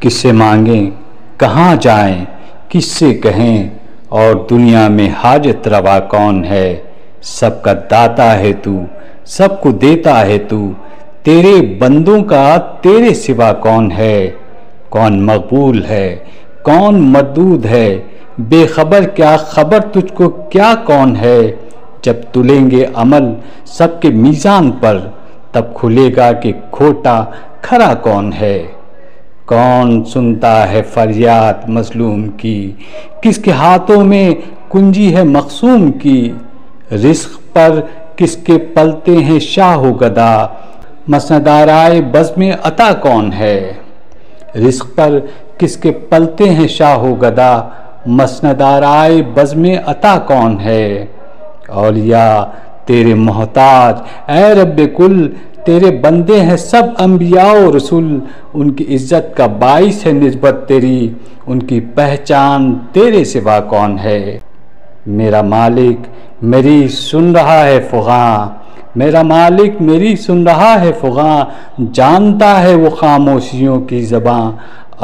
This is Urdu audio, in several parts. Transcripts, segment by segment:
کس سے مانگیں، کہاں جائیں، کس سے کہیں، اور دنیا میں حاجت روا کون ہے؟ سب کا داتا ہے تو، سب کو دیتا ہے تو، تیرے بندوں کا تیرے سوا کون ہے؟ کون مقبول ہے، کون مردود ہے، بے خبر کیا خبر تجھ کو کیا کون ہے؟ جب تلیں گے عمل سب کے میزان پر، تب کھلے گا کہ کھوٹا کھرا کون ہے؟ کون سنتا ہے فریاد مظلوم کی، کس کے ہاتھوں میں کنجی ہے مقسوم کی؟ رزق پر کس کے پلتے ہیں شاہ و گدا، مسند آرائے بزم عطا کون ہے؟ رزق پر کس کے پلتے ہیں شاہ و گدا، مسند آرائے بزم عطا کون ہے؟ اولیاء تیرے محتاج اے رب کل، تیرے بندے ہیں سب انبیاء و رسول، ان کی عزت کا باعث ہے نسبت تیری، ان کی پہچان تیرے سوا کون ہے؟ میرا مالک میری سن رہا ہے فغاں، میرا مالک میری سن رہا ہے فغاں، جانتا ہے وہ خاموشیوں کی زباں،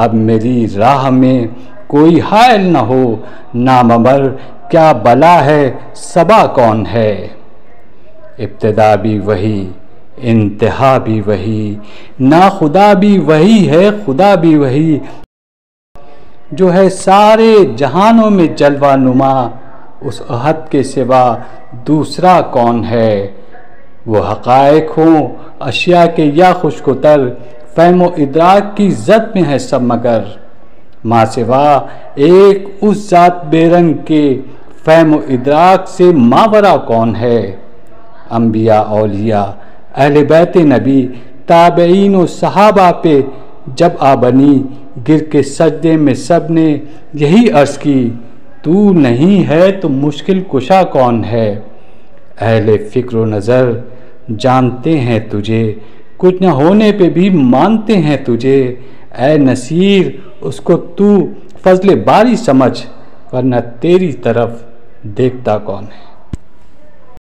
اب میری راہ میں کوئی حائل نہ ہو، نامور کیا بلا ہے صبا کون ہے؟ ابتدا بھی وہی انتہا بھی وہی، ناخدا بھی وہی ہے خدا بھی وہی، جو ہے سارے جہانوں میں جلوہ نما، اس احد کے سوا دوسرا کون ہے؟ وہ حقائق ہوں اشیاء کے یا خشک و تر، فہم و ادراک کی زد میں ہے سب مگر، ماں سوا ایک اس ذات بے رنگ کے، فہم و ادراک سے ماورا کون ہے؟ انبیاء اولیاء اہل بیت نبی تابعین و صحابہ پہ جب آ بنی، گر کے سجدے میں سب نے یہی عرض کی، تو نہیں ہے تو مشکل کشا کون ہے؟ اہل فکر و نظر جانتے ہیں تجھے، کچھ نہ ہونے پہ بھی مانتے ہیں تجھے، اے نصیر اس کو تو فضل باری سمجھ، ورنہ تیری طرف دیکھتا کون ہے؟